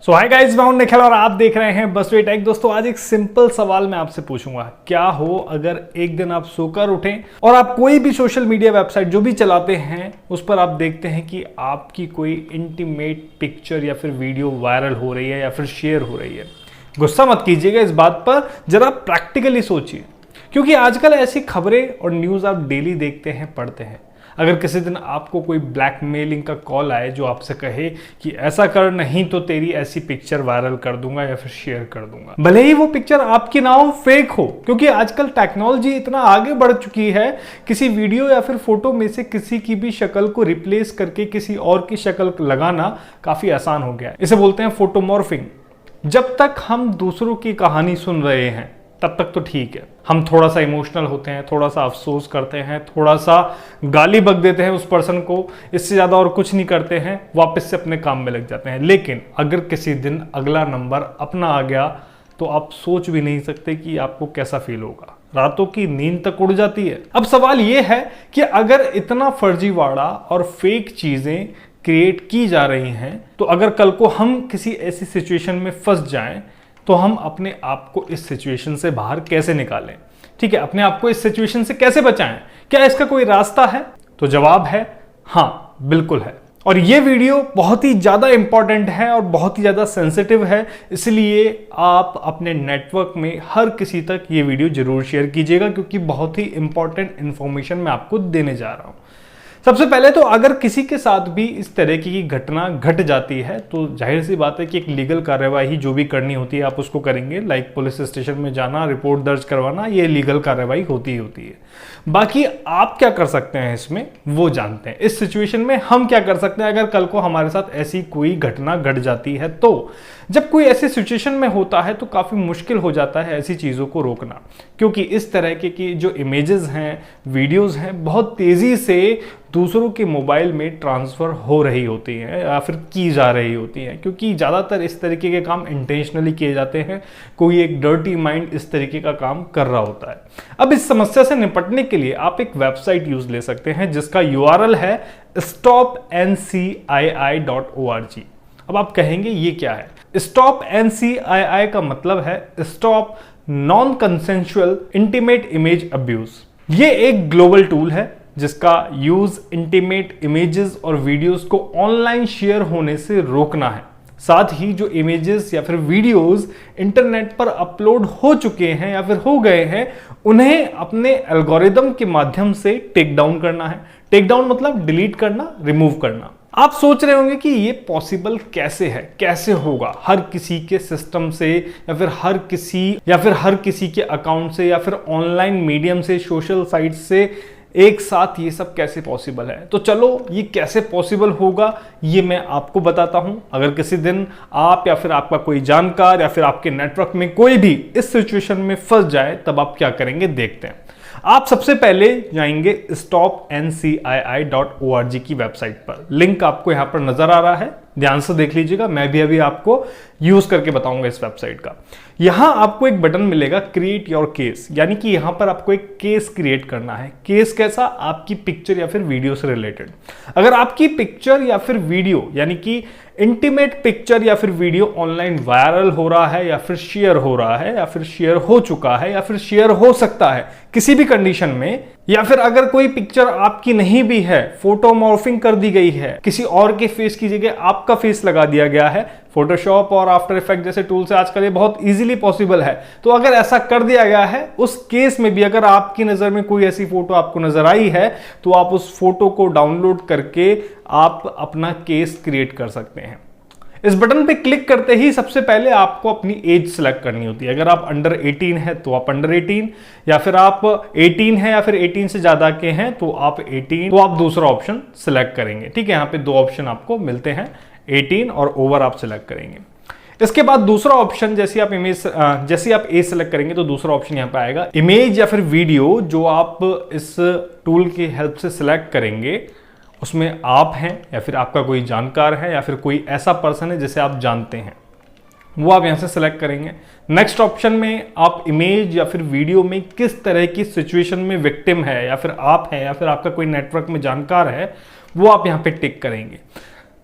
सो hi guys, मैं हूं निखिल और आप देख रहे हैं बस वे टेक। दोस्तों, आज एक सिंपल सवाल मैं आपसे पूछूंगा। क्या हो अगर एक दिन आप सोकर उठें और आप कोई भी सोशल मीडिया वेबसाइट जो भी चलाते हैं उस पर आप देखते हैं कि आपकी कोई इंटीमेट पिक्चर या फिर वीडियो वायरल हो रही है या फिर शेयर हो रही है। गुस्सा मत कीजिएगा इस बात पर, जरा प्रैक्टिकली सोचिए, क्योंकि आजकल ऐसी खबरें और न्यूज़ आप डेली देखते हैं, पढ़ते हैं। अगर किसी दिन आपको कोई ब्लैकमेलिंग का कॉल आए जो आपसे कहे कि ऐसा कर, नहीं तो तेरी ऐसी पिक्चर वायरल कर दूंगा या फिर शेयर कर दूंगा, भले ही वो पिक्चर आपकी ना हो, फेक हो, क्योंकि आजकल टेक्नोलॉजी इतना आगे बढ़ चुकी है, किसी वीडियो या फिर फोटो में से किसी की भी शक्ल को रिप्लेस करके किसी और की शक्ल लगाना काफी आसान हो गया है। इसे बोलते हैं फोटोमॉर्फिंग। जब तक हम दूसरों की कहानी सुन रहे हैं तब तक तो ठीक है, हम थोड़ा सा इमोशनल होते हैं, थोड़ा सा अफसोस करते हैं, थोड़ा सा गाली बक देते हैं उस पर्सन को, इससे ज़्यादा और कुछ नहीं करते हैं, वापस से अपने काम में लग जाते हैं। लेकिन अगर किसी दिन अगला नंबर अपना आ गया तो आप सोच भी नहीं सकते कि आपको कैसा फील होगा। रातों की नींद तक उड़ जाती है। अब सवाल यह है कि अगर इतना फर्जीवाड़ा और फेक चीज़ें क्रिएट की जा रही हैं, तो अगर कल को हम किसी ऐसी सिचुएशन में फंस जाएं तो हम अपने आप को इस सिचुएशन से बाहर कैसे निकालें? ठीक है, अपने आप को इस सिचुएशन से कैसे बचाएं? क्या इसका कोई रास्ता है? तो जवाब है हाँ, बिल्कुल है। और ये वीडियो बहुत ही ज़्यादा इंपॉर्टेंट है और बहुत ही ज़्यादा सेंसिटिव है, इसलिए आप अपने नेटवर्क में हर किसी तक ये वीडियो जरूर शेयर कीजिएगा, क्योंकि बहुत ही इंपॉर्टेंट इंफॉर्मेशन मैं आपको देने जा रहा हूँ। सबसे पहले तो अगर किसी के साथ भी इस तरह की घटना घट जाती है तो जाहिर सी बात है कि एक लीगल कार्यवाही जो भी करनी होती है आप उसको करेंगे। लाइक पुलिस स्टेशन में जाना, रिपोर्ट दर्ज करवाना, ये लीगल कार्यवाही होती ही होती है। बाकी आप क्या कर सकते हैं इसमें वो जानते हैं। इस सिचुएशन में हम क्या कर सकते हैं अगर कल को हमारे साथ ऐसी कोई घटना घट जाती है तो? जब कोई ऐसी सिचुएशन में होता है तो काफ़ी मुश्किल हो जाता है ऐसी चीज़ों को रोकना, क्योंकि इस तरह की जो इमेजेस हैं, वीडियोस हैं, बहुत तेज़ी से दूसरों के मोबाइल में ट्रांसफ़र हो रही होती हैं या फिर की जा रही होती हैं, क्योंकि ज़्यादातर इस तरीके के काम इंटेंशनली किए जाते हैं। कोई एक डर्टी माइंड इस तरीके का काम कर रहा होता है। अब इस समस्या से निपटने के लिए आप एक वेबसाइट यूज़ ले सकते हैं जिसका URL है stopncii.org। अब आप कहेंगे ये क्या है? स्टॉप NCII का मतलब है stop non consensual intimate image abuse. ये एक ग्लोबल टूल है जिसका यूज इंटीमेट इमेजेस और वीडियोस को ऑनलाइन शेयर होने से रोकना है। साथ ही जो इमेजेस या फिर वीडियोस इंटरनेट पर अपलोड हो चुके हैं या फिर हो गए हैं, उन्हें अपने एल्गोरिदम के माध्यम से टेक डाउन करना है। टेक डाउन मतलब डिलीट करना, रिमूव करना। आप सोच रहे होंगे कि ये पॉसिबल कैसे है, कैसे होगा? हर किसी के सिस्टम से या फिर हर किसी के अकाउंट से या फिर ऑनलाइन मीडियम से, सोशल साइट से एक साथ ये सब कैसे पॉसिबल है? तो चलो, ये कैसे पॉसिबल होगा ये मैं आपको बताता हूं। अगर किसी दिन आप या फिर आपका कोई जानकार या फिर आपके नेटवर्क में कोई भी इस सिचुएशन में फंस जाए तब आप क्या करेंगे, देखते हैं। आप सबसे पहले जाएंगे stopncii.org की वेबसाइट पर। लिंक आपको यहां पर नजर आ रहा है, ध्यान से देख लीजिएगा। मैं भी अभी आपको यूज करके बताऊंगा इस वेबसाइट का। यहां आपको एक बटन मिलेगा क्रिएट योर केस, यानी कि यहां पर आपको एक केस क्रिएट करना है। केस कैसा? आपकी पिक्चर या फिर वीडियो से रिलेटेड। अगर आपकी पिक्चर या फिर वीडियो यानी कि इंटीमेट पिक्चर या फिर वीडियो ऑनलाइन वायरल हो रहा है या फिर शेयर हो रहा है या फिर शेयर हो चुका है या फिर शेयर हो सकता है किसी भी कंडीशन में, या फिर अगर कोई पिक्चर आपकी नहीं भी है, फोटोमॉर्फिंग कर दी गई है, किसी और के फेस की जगह आपका फेस लगा दिया गया है, फोटोशॉप और आफ्टर इफेक्ट जैसे टूल से आजकल ये बहुत इजीली पॉसिबल है, तो अगर ऐसा कर दिया गया है, उस केस में भी अगर आपकी नजर में कोई ऐसी फोटो आपको नजर आई है तो आप उस फोटो को डाउनलोड करके आप अपना केस क्रिएट कर सकते हैं। इस बटन पे क्लिक करते ही सबसे पहले आपको अपनी एज सेलेक्ट करनी होती है। अगर आप अंडर 18 है तो आप अंडर 18, या फिर आप 18 है या फिर 18 से ज्यादा के हैं तो आप 18, तो आप दूसरा ऑप्शन सिलेक्ट करेंगे। ठीक है, यहाँ पे दो ऑप्शन आपको मिलते हैं, 18 और ओवर आप सिलेक्ट करेंगे। इसके बाद दूसरा ऑप्शन, जैसे आप एज सेलेक्ट करेंगे तो दूसरा ऑप्शन यहाँ पे आएगा इमेज या फिर वीडियो। जो आप इस टूल की हेल्प से सिलेक्ट करेंगे उसमें आप हैं या फिर आपका कोई जानकार है या फिर कोई ऐसा पर्सन है जिसे आप जानते हैं, वो आप यहां से सिलेक्ट करेंगे। नेक्स्ट ऑप्शन में आप इमेज या फिर वीडियो में किस तरह की सिचुएशन में विक्टिम है या फिर आप हैं या फिर आपका कोई नेटवर्क में जानकार है, वो आप यहां पे टिक करेंगे।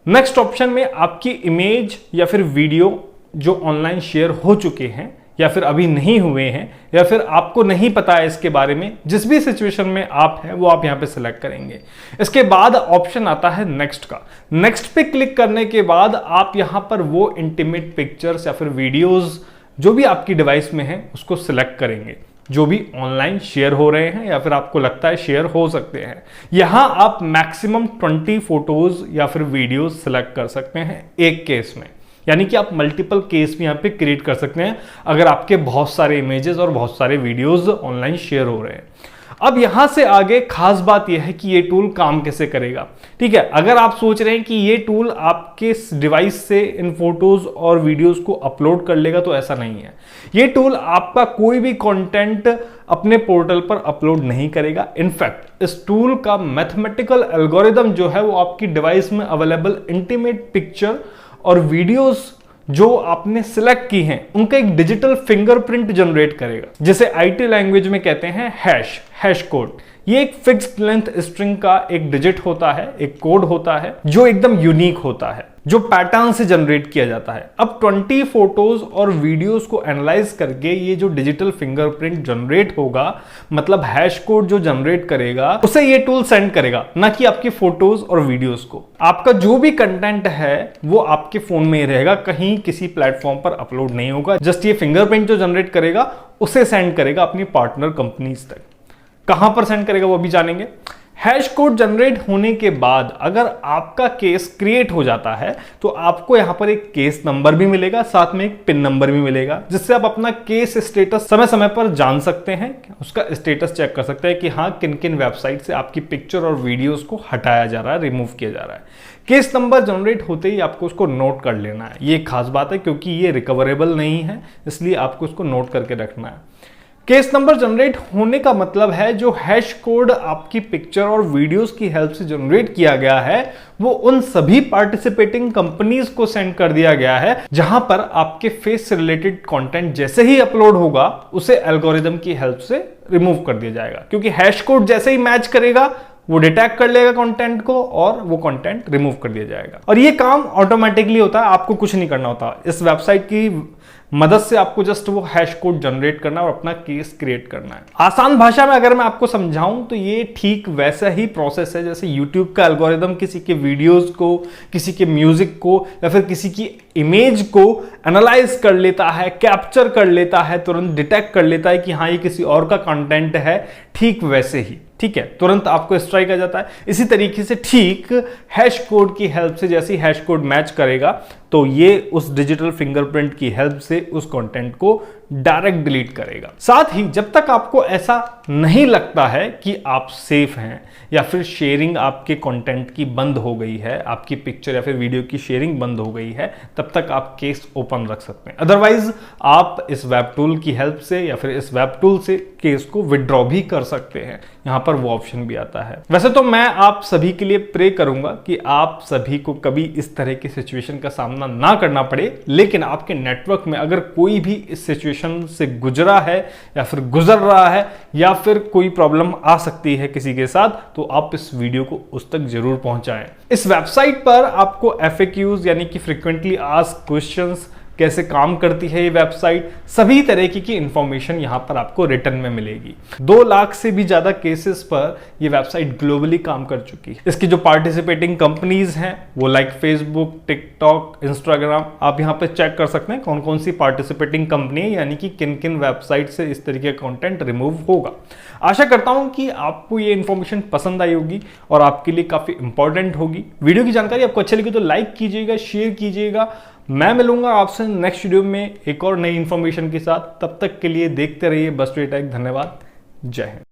नेक्स्ट ऑप्शन में आपकी इमेज या फिर वीडियो जो ऑनलाइन शेयर हो चुके हैं या फिर अभी नहीं हुए हैं या फिर आपको नहीं पता है इसके बारे में, जिस भी सिचुएशन में आप हैं वो आप यहां पे सिलेक्ट करेंगे। इसके बाद ऑप्शन आता है नेक्स्ट का। नेक्स्ट पे क्लिक करने के बाद आप यहां पर वो इंटीमेट पिक्चर्स या फिर वीडियोस जो भी आपकी डिवाइस में है उसको सिलेक्ट करेंगे, जो भी ऑनलाइन शेयर हो रहे हैं या फिर आपको लगता है शेयर हो सकते हैं। यहां आप मैक्सिमम 20 फोटोज या फिर वीडियोज सिलेक्ट कर सकते हैं एक केस में, यानी कि आप मल्टीपल केस भी यहां पे क्रिएट कर सकते हैं अगर आपके बहुत सारे इमेजेस और बहुत सारे वीडियोस ऑनलाइन शेयर हो रहे हैं। अब यहां से आगे खास बात यह है कि ये टूल काम कैसे करेगा। ठीक है, अगर आप सोच रहे हैं कि ये टूल आपके डिवाइस से इन फोटोज और वीडियोस को अपलोड कर लेगा, तो ऐसा नहीं है। ये टूल आपका कोई भी कंटेंट अपने पोर्टल पर अपलोड नहीं करेगा। इनफैक्ट इस टूल का मैथमेटिकल एल्गोरिदम जो है वो आपकी डिवाइस में अवेलेबल इंटीमेट पिक्चर और वीडियोस जो आपने सिलेक्ट की हैं उनका एक डिजिटल फिंगरप्रिंट जनरेट करेगा, जिसे आईटी लैंग्वेज में कहते हैं हैश कोड। ये एक फिक्स्ड लेंथ स्ट्रिंग का एक डिजिट होता है, एक कोड होता है जो एकदम यूनिक होता है, जो पैटर्न से जनरेट किया जाता है। अब 20 फोटोज और वीडियोस को एनालाइज करके ये जो डिजिटल फिंगरप्रिंट जनरेट होगा, मतलब हैश कोड जो जनरेट करेगा, उसे ये टूल सेंड करेगा, ना कि आपकी फोटोज और वीडियोस को। आपका जो भी कंटेंट है वो आपके फोन में ही रहेगा, कहीं किसी प्लेटफॉर्म पर अपलोड नहीं होगा। जस्ट ये फिंगरप्रिंट जो जनरेट करेगा उसे सेंड करेगा अपनी पार्टनर कंपनीज तक। कहां पर सेंड करेगा वो भी जानेंगे। हैश कोड जनरेट होने के बाद अगर आपका केस क्रिएट हो जाता है तो आपको यहां पर एक केस नंबर भी मिलेगा, साथ में एक पिन नंबर भी मिलेगा, जिससे आप अपना केस स्टेटस समय समय पर जान सकते हैं, उसका स्टेटस चेक कर सकते हैं कि हाँ किन किन वेबसाइट से आपकी पिक्चर और वीडियोस को हटाया जा रहा है, रिमूव किया जा रहा है। केस नंबर जनरेट होते ही आपको उसको नोट कर लेना है। ये खास बात है क्योंकि ये रिकवरेबल नहीं है, इसलिए आपको उसको नोट करके रखना है। केस नंबर जनरेट होने का मतलब है जो हैश कोड आपकी पिक्चर और वीडियोस की हेल्प से जनरेट किया गया है वो उन सभी पार्टिसिपेटिंग कंपनीज को सेंड कर दिया गया है जहां पर आपके फेस से रिलेटेड कंटेंट जैसे ही अपलोड होगा उसे एल्गोरिदम की हेल्प से रिमूव कर दिया जाएगा, क्योंकि हैश कोड जैसे ही मैच करेगा वो डिटेक्ट कर लेगा कंटेंट को और वो कंटेंट रिमूव कर दिया जाएगा। और ये काम ऑटोमेटिकली होता है, आपको कुछ नहीं करना होता। इस वेबसाइट की मदद से आपको जस्ट वो हैश कोड जनरेट करना और अपना केस क्रिएट करना है। आसान भाषा में अगर मैं आपको समझाऊं तो ये ठीक वैसा ही प्रोसेस है जैसे यूट्यूब का एल्गोरिदम किसी के वीडियोस को, किसी के म्यूजिक को या फिर किसी की इमेज को एनालाइज कर लेता है, कैप्चर कर लेता है, तुरंत डिटेक्ट कर लेता है कि हाँ ये किसी और का कंटेंट है। ठीक वैसे ही, ठीक है, तुरंत आपको स्ट्राइक आ जाता है। इसी तरीके से ठीक हैश कोड की हेल्प से जैसे ही हैश कोड मैच करेगा तो ये उस डिजिटल फिंगरप्रिंट की हेल्प से उस कंटेंट को डायरेक्ट डिलीट करेगा। साथ ही जब तक आपको ऐसा नहीं लगता है कि आप सेफ हैं या फिर शेयरिंग आपके कंटेंट की बंद हो गई है, आपकी पिक्चर या फिर वीडियो की शेयरिंग बंद हो गई है, तब तक आप केस ओपन रख सकते हैं। अदरवाइज आप इस वेब टूल की हेल्प से या फिर इस वेब टूल से केस को विड्रॉ भी कर सकते हैं। यहां पर वो ऑप्शन भी आता है। वैसे तो मैं आप सभी के लिए प्रे करूंगा कि आप सभी को कभी इस तरह की सिचुएशन का सामना ना करना पड़े, लेकिन आपके नेटवर्क में अगर कोई भी इस सिचुएशन से गुजरा है या फिर गुजर रहा है या फिर कोई प्रॉब्लम आ सकती है किसी के साथ, तो आप इस वीडियो को उस तक जरूर पहुंचाएं। इस वेबसाइट पर आपको FAQs यानी कि फ्रीक्वेंटली आस्क्ड क्वेश्चंस, कैसे काम करती है ये वेबसाइट, सभी तरीके की इंफॉर्मेशन यहां पर आपको रिटर्न में मिलेगी। 2 लाख से भी ज्यादा केसेस पर ये वेबसाइट ग्लोबली काम कर चुकी है। इसकी जो पार्टिसिपेटिंग कंपनीज हैं वो लाइक फेसबुक, टिकटॉक, इंस्टाग्राम, आप यहां पे चेक कर सकते हैं कौन कौन सी पार्टिसिपेटिंग कंपनी है, यानी कि किन किन वेबसाइट से इस तरीके का कंटेंट रिमूव होगा। आशा करता हूं कि आपको ये इन्फॉर्मेशन पसंद आई होगी और आपके लिए काफी इंपॉर्टेंट होगी। वीडियो की जानकारी आपको अच्छी लगी तो लाइक कीजिएगा, शेयर कीजिएगा। मैं मिलूंगा आपसे नेक्स्ट वीडियो में एक और नई इंफॉर्मेशन के साथ। तब तक के लिए देखते रहिए बसवे टेक। धन्यवाद। जय हिंद।